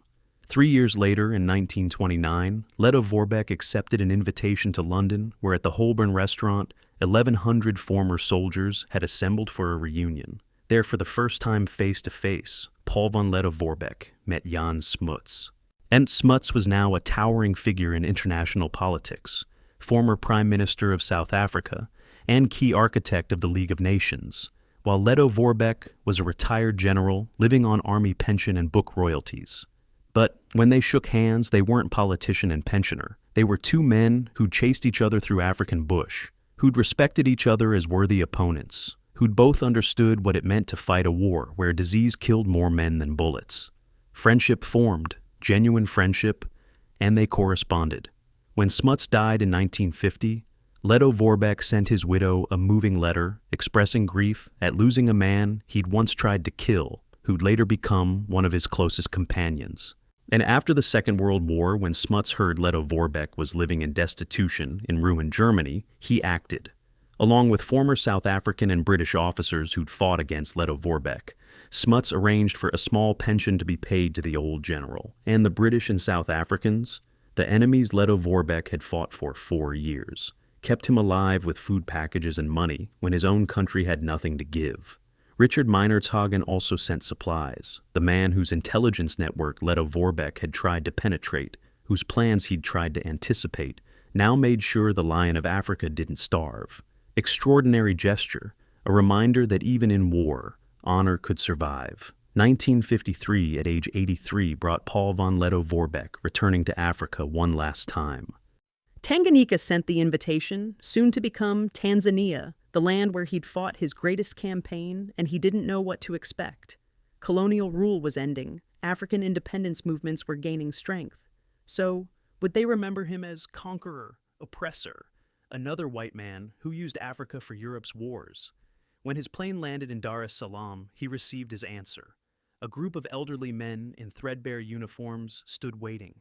S1: 3 years later, in 1929, Lettow Vorbeck accepted an invitation to London, where at the Holborn restaurant, 1,100 former soldiers had assembled for a reunion. There, for the first time face-to-face, Paul von Lettow Vorbeck met Jan Smuts. Ent Smuts was now a towering figure in international politics, former Prime Minister of South Africa, and key architect of the League of Nations, while Lettow Vorbeck was a retired general living on army pension and book royalties. But when they shook hands, they weren't politician and pensioner. They were two men who'd chased each other through African bush, who'd respected each other as worthy opponents, who'd both understood what it meant to fight a war where disease killed more men than bullets. Friendship formed, genuine friendship, and they corresponded. When Smuts died in 1950, Lettow Vorbeck sent his widow a moving letter expressing grief at losing a man he'd once tried to kill, who'd later become one of his closest companions. And after the Second World War, when Smuts heard Lettow Vorbeck was living in destitution in ruined Germany, he acted. Along with former South African and British officers who'd fought against Lettow Vorbeck, Smuts arranged for a small pension to be paid to the old general, and the British and South Africans, the enemies Lettow Vorbeck had fought for 4 years, kept him alive with food packages and money when his own country had nothing to give. Richard Meinertzhagen also sent supplies, the man whose intelligence network Lettow Vorbeck had tried to penetrate, whose plans he'd tried to anticipate, now made sure the Lion of Africa didn't starve. Extraordinary gesture, a reminder that even in war, honor could survive. 1953, at age 83, brought Paul von Lettow Vorbeck returning to Africa one last time.
S2: Tanganyika sent the invitation, soon to become Tanzania, the land where he'd fought his greatest campaign, and he didn't know what to expect. Colonial rule was ending, African independence movements were gaining strength. So, would they remember him as conqueror, oppressor, another white man who used Africa for Europe's wars? When his plane landed in Dar es Salaam, he received his answer. A group of elderly men in threadbare uniforms stood waiting.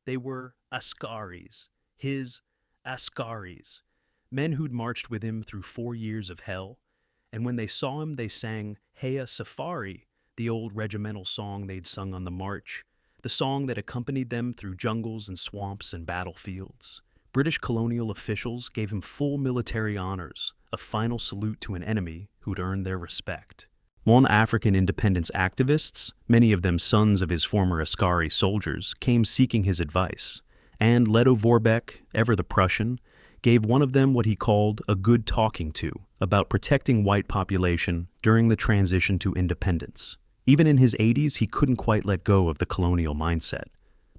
S2: They were askaris, his askaris, men who'd marched with him through 4 years of hell. And when they saw him, they sang Heya Safari, the old regimental song they'd sung on the march, the song that accompanied them through jungles and swamps and battlefields. British colonial officials gave him full military honors, a final salute to an enemy who'd earned their respect. One African independence activists, many of them sons of his former Askari soldiers, came seeking his advice, and Lettow Vorbeck, ever the Prussian, gave one of them what he called a good talking to about protecting white population during the transition to independence. Even in his 80s, he couldn't quite let go of the colonial mindset.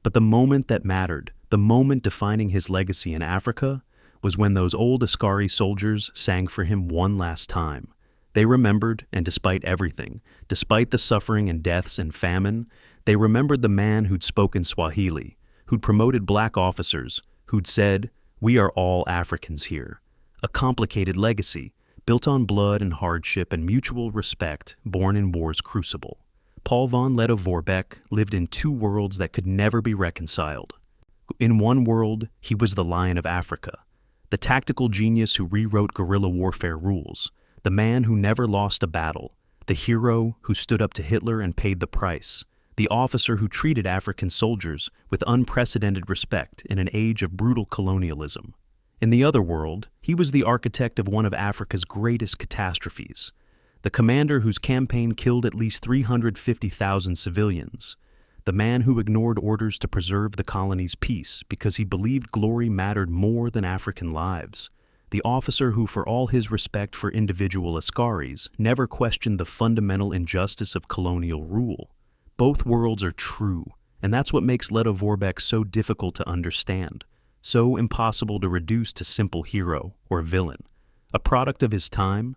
S2: But the moment that mattered, the moment defining his legacy in Africa, was when those old Askari soldiers sang for him one last time. They remembered, and despite everything, despite the suffering and deaths and famine, they remembered the man who'd spoken Swahili, who'd promoted black officers, who'd said, "We are all Africans here." A complicated legacy, built on blood and hardship and mutual respect, born in war's crucible. Paul von Lettow Vorbeck lived in two worlds that could never be reconciled. In one world, he was the Lion of Africa, the tactical genius who rewrote guerrilla warfare rules, the man who never lost a battle, the hero who stood up to Hitler and paid the price, the officer who treated African soldiers with unprecedented respect in an age of brutal colonialism. In the other world, he was the architect of one of Africa's greatest catastrophes, the commander whose campaign killed at least 350,000 civilians, the man who ignored orders to preserve the colony's peace because he believed glory mattered more than African lives, the officer who, for all his respect for individual Askaris, never questioned the fundamental injustice of colonial rule. Both worlds are true, and that's what makes Lettow Vorbeck so difficult to understand, so impossible to reduce to simple hero or villain. A product of his time,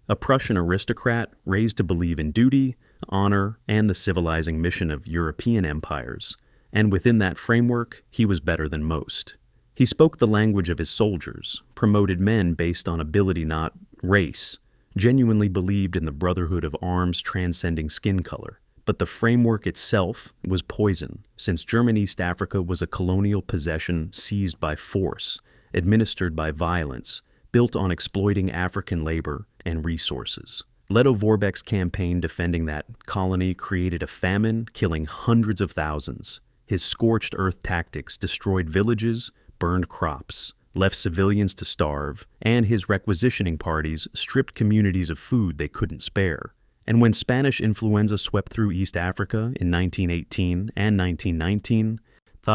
S2: a Prussian aristocrat raised to believe in duty, honor, and the civilizing mission of European empires, and within that framework, he was better than most. He spoke the language of his soldiers, promoted men based on ability not race, genuinely believed in the brotherhood of arms transcending skin color. But the framework itself was poison, since German East Africa was a colonial possession seized by force, administered by violence, built on exploiting African labor and resources. Lettow Vorbeck's campaign defending that colony created a famine, killing hundreds of thousands. His scorched earth tactics destroyed villages, burned crops, left civilians to starve, and his requisitioning parties stripped communities of food they couldn't spare. And when Spanish influenza swept through East Africa in 1918 and 1919,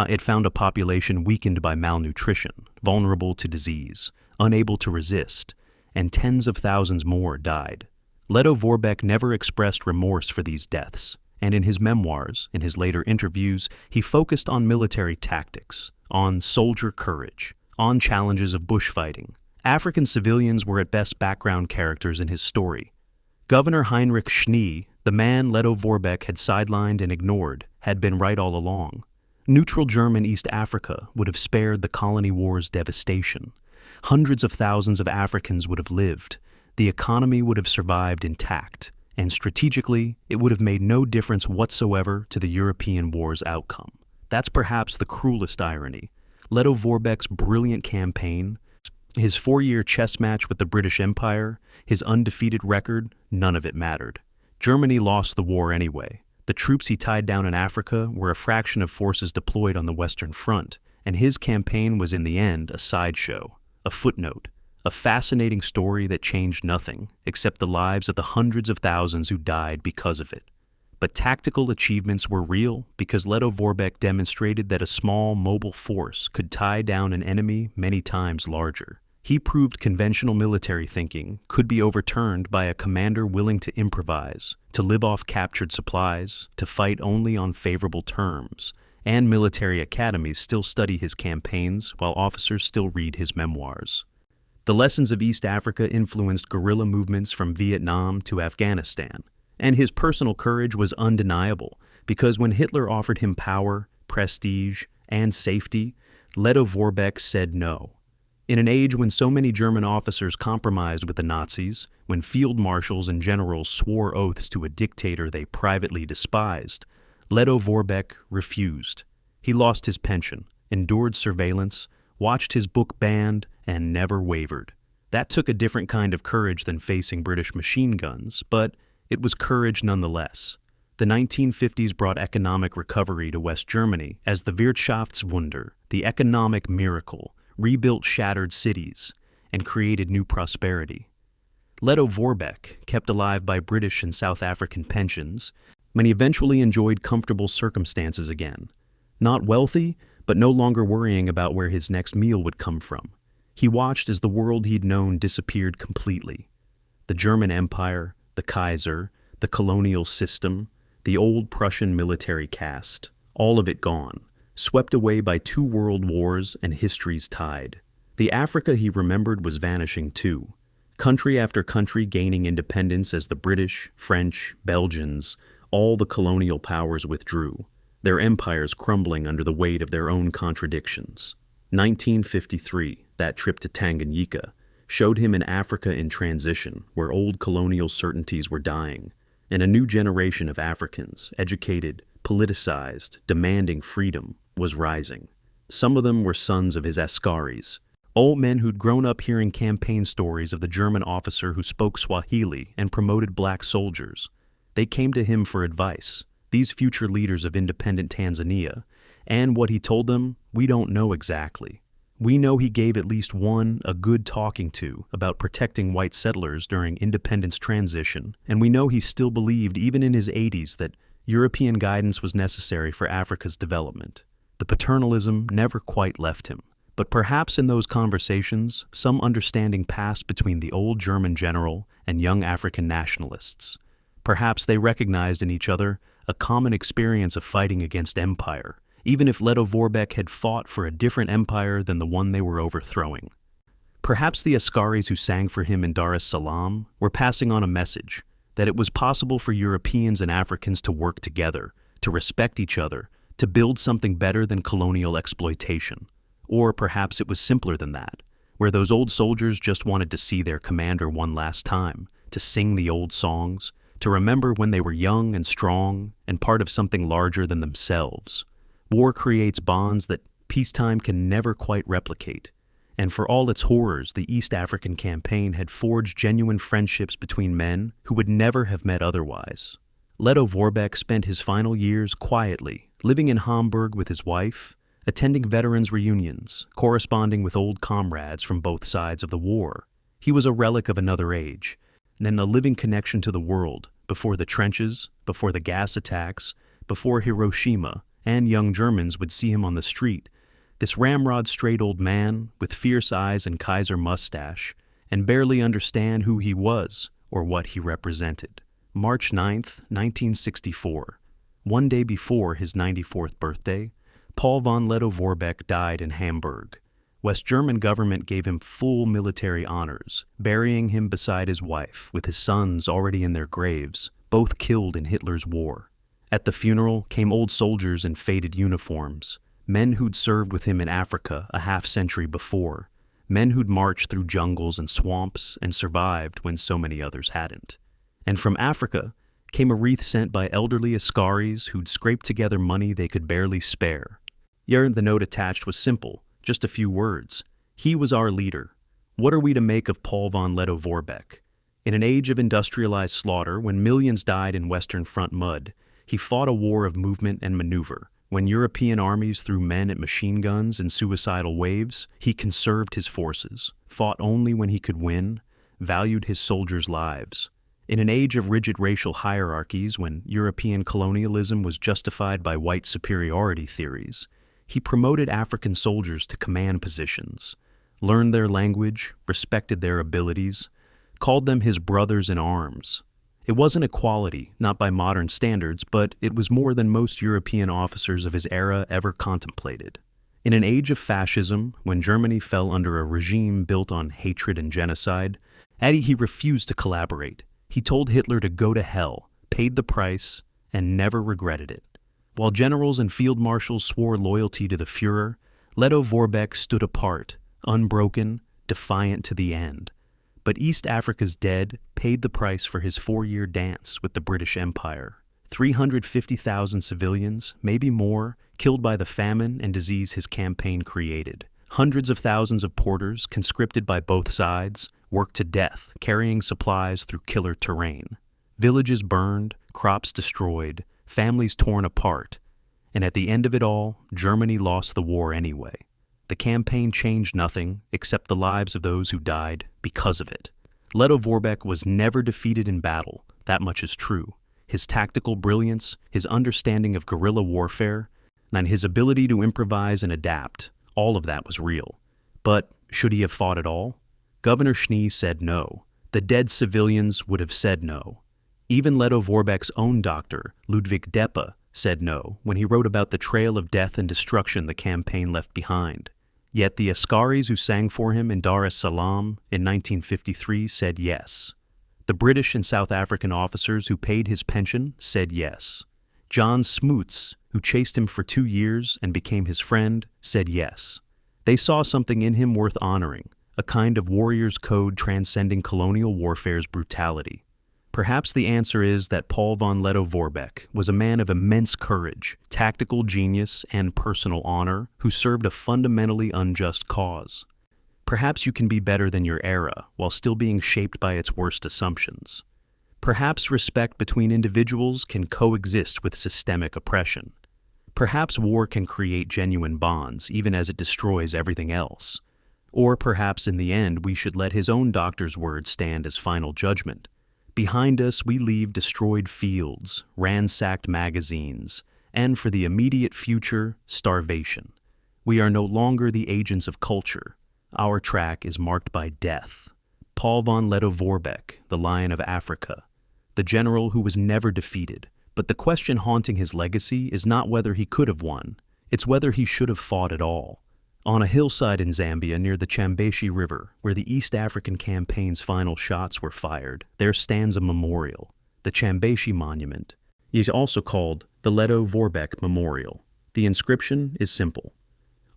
S2: it found a population weakened by malnutrition, vulnerable to disease, unable to resist, and tens of thousands more died. Lettow Vorbeck never expressed remorse for these deaths, and in his memoirs, in his later interviews, he focused on military tactics, on soldier courage, on challenges of bushfighting. African civilians were at best background characters in his story. Governor Heinrich Schnee, the man Lettow Vorbeck had sidelined and ignored, had been right all along. Neutral German East Africa would have spared the colony war's devastation. Hundreds of thousands of Africans would have lived. The economy would have survived intact, and strategically, it would have made no difference whatsoever to the European war's outcome. That's perhaps the cruelest irony. Lettow Vorbeck's brilliant campaign, his 4-year chess match with the British Empire, his undefeated record, none of it mattered. Germany lost the war anyway. The troops he tied down in Africa were a fraction of forces deployed on the Western Front, and his campaign was in the end a sideshow, a footnote, a fascinating story that changed nothing except the lives of the hundreds of thousands who died because of it. But tactical achievements were real because Lettow Vorbeck demonstrated that a small, mobile force could tie down an enemy many times larger.
S1: He proved conventional military thinking could be overturned by a commander willing to improvise, to live off captured supplies, to fight only on favorable terms, and military academies still study his campaigns while officers still read his memoirs. The lessons of East Africa influenced guerrilla movements from Vietnam to Afghanistan, and his personal courage was undeniable because when Hitler offered him power, prestige, and safety, Lettow Vorbeck said no. In an age when so many German officers compromised with the Nazis, when field marshals and generals swore oaths to a dictator they privately despised, Lettow Vorbeck refused. He lost his pension, endured surveillance, watched his book banned, and never wavered. That took a different kind of courage than facing British machine guns, but it was courage nonetheless. The 1950s brought economic recovery to West Germany as the Wirtschaftswunder, the economic miracle, rebuilt shattered cities, and created new prosperity. Lettow Vorbeck, kept alive by British and South African pensions, and he eventually enjoyed comfortable circumstances again. Not wealthy, but no longer worrying about where his next meal would come from. He watched as the world he'd known disappeared completely. The German Empire, the Kaiser, the colonial system, the old Prussian military caste, all of it gone, swept away by 2 world wars and history's tide. The Africa he remembered was vanishing too. Country after country gaining independence as the British, French, Belgians, all the colonial powers withdrew, their empires crumbling under the weight of their own contradictions. 1953, that trip to Tanganyika, showed him an Africa in transition where old colonial certainties were dying, and a new generation of Africans, educated, politicized, demanding freedom, was rising. Some of them were sons of his Askaris, old men who'd grown up hearing campaign stories of the German officer who spoke Swahili and promoted black soldiers. They came to him for advice, these future leaders of independent Tanzania, and what he told them, we don't know exactly. We know he gave at least one a good talking to about protecting white settlers during independence transition, and we know he still believed even in his 80s that European guidance was necessary for Africa's development. The paternalism never quite left him, but perhaps in those conversations, some understanding passed between the old German general and young African nationalists. Perhaps they recognized in each other a common experience of fighting against empire, even if Lettow Vorbeck had fought for a different empire than the one they were overthrowing. Perhaps the Askaris who sang for him in Dar es Salaam were passing on a message that it was possible for Europeans and Africans to work together, to respect each other, to build something better than colonial exploitation. Or perhaps it was simpler than that, where those old soldiers just wanted to see their commander one last time, to sing the old songs, to remember when they were young and strong and part of something larger than themselves. War creates bonds that peacetime can never quite replicate, and for all its horrors, the East African campaign had forged genuine friendships between men who would never have met otherwise. Lettow Vorbeck spent his final years quietly, living in Hamburg with his wife, attending veterans' reunions, corresponding with old comrades from both sides of the war. He was a relic of another age, and a living connection to the world, before the trenches, before the gas attacks, before Hiroshima, and young Germans would see him on the street, this ramrod-straight old man with fierce eyes and Kaiser mustache, and barely understand who he was or what he represented. March 9th, 1964, one day before his 94th birthday, Paul von Lettow Vorbeck died in Hamburg. West German government gave him full military honors, burying him beside his wife, with his sons already in their graves, both killed in Hitler's war. At the funeral came old soldiers in faded uniforms, men who'd served with him in Africa a half-century before, men who'd marched through jungles and swamps and survived when so many others hadn't. And from Africa came a wreath sent by elderly Askaris who'd scraped together money they could barely spare. The note attached was simple, just a few words. He was our leader. What are we to make of Paul von Lettow Vorbeck? In an age of industrialized slaughter, when millions died in Western Front mud, he fought a war of movement and maneuver. When European armies threw men at machine guns in suicidal waves, he conserved his forces, fought only when he could win, valued his soldiers' lives. In an age of rigid racial hierarchies, when European colonialism was justified by white superiority theories, he promoted African soldiers to command positions. learned their language, respected their abilities, called them his brothers in arms. It wasn't equality, not by modern standards, but it was more than most European officers of his era ever contemplated. In an age of fascism, when Germany fell under a regime built on hatred and genocide, he refused to collaborate. He told Hitler to go to hell, paid the price, and never regretted it. While generals and field marshals swore loyalty to the Führer, Lettow Vorbeck stood apart, unbroken, defiant to the end. But East Africa's dead paid the price for his 4-year dance with the British Empire. 350,000 civilians, maybe more, killed by the famine and disease his campaign created. Hundreds of thousands of porters, conscripted by both sides, worked to death, carrying supplies through killer terrain. Villages burned, crops destroyed, families torn apart. And at the end of it all, Germany lost the war anyway. The campaign changed nothing except the lives of those who died because of it. Lettow Vorbeck was never defeated in battle, that much is true. His tactical brilliance, his understanding of guerrilla warfare, and his ability to improvise and adapt, all of that was real. But should he have fought at all? Governor Schnee said no. The dead civilians would have said no. Even Lettow Vorbeck's own doctor, Ludwig Deppe, said no when he wrote about the trail of death and destruction the campaign left behind. Yet the Askaris who sang for him in Dar es Salaam in 1953 said yes. The British and South African officers who paid his pension said yes. John Smuts, who chased him for 2 years and became his friend, said yes. They saw something in him worth honoring, a kind of warrior's code transcending colonial warfare's brutality. Perhaps the answer is that Paul von Lettow Vorbeck was a man of immense courage, tactical genius, and personal honor who served a fundamentally unjust cause. Perhaps you can be better than your era while still being shaped by its worst assumptions. Perhaps respect between individuals can coexist with systemic oppression. Perhaps war can create genuine bonds even as it destroys everything else. Or perhaps in the end we should let his own doctor's words stand as final judgment. Behind us we leave destroyed fields, ransacked magazines, and for the immediate future, starvation. We are no longer the agents of culture. Our track is marked by death. Paul von Lettow Vorbeck, the Lion of Africa, the general who was never defeated. But the question haunting his legacy is not whether he could have won, it's whether he should have fought at all. On a hillside in Zambia near the Chambeshi River, where the East African campaign's final shots were fired, there stands a memorial, the Chambeshi Monument. It is also called the Lettow Vorbeck Memorial. The inscription is simple.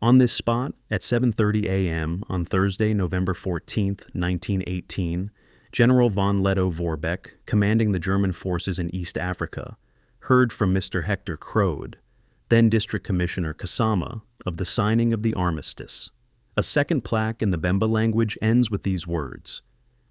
S1: On this spot, at 7:30 a.m. on Thursday, November 14, 1918, General von Lettow Vorbeck, commanding the German forces in East Africa, heard from Mr. Hector Crode, then District Commissioner Kasama, of the signing of the Armistice. A second plaque in the Bemba language ends with these words: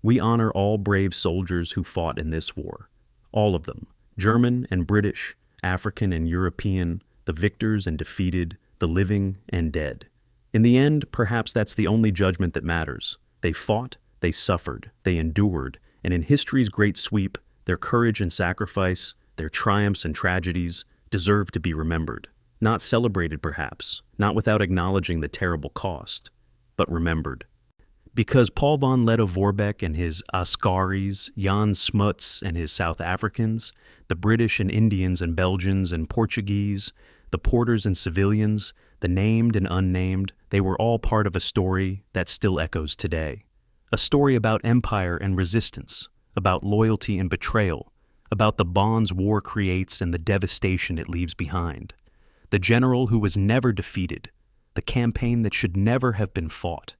S1: "We honor all brave soldiers who fought in this war. All of them, German and British, African and European, the victors and defeated, the living and dead." In the end, perhaps that's the only judgment that matters. They fought, they suffered, they endured, and in history's great sweep, their courage and sacrifice, their triumphs and tragedies, deserve to be remembered. Not celebrated, perhaps, not without acknowledging the terrible cost, but remembered. Because Paul von Lettow Vorbeck and his Askaris, Jan Smuts and his South Africans, the British and Indians and Belgians and Portuguese, the porters and civilians, the named and unnamed, they were all part of a story that still echoes today. A story about empire and resistance, about loyalty and betrayal, about the bonds war creates and the devastation it leaves behind. The general who was never defeated, the campaign that should never have been fought,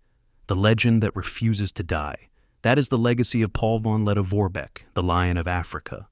S1: the legend that refuses to die. That is the legacy of Paul von Lettow Vorbeck, the Lion of Africa.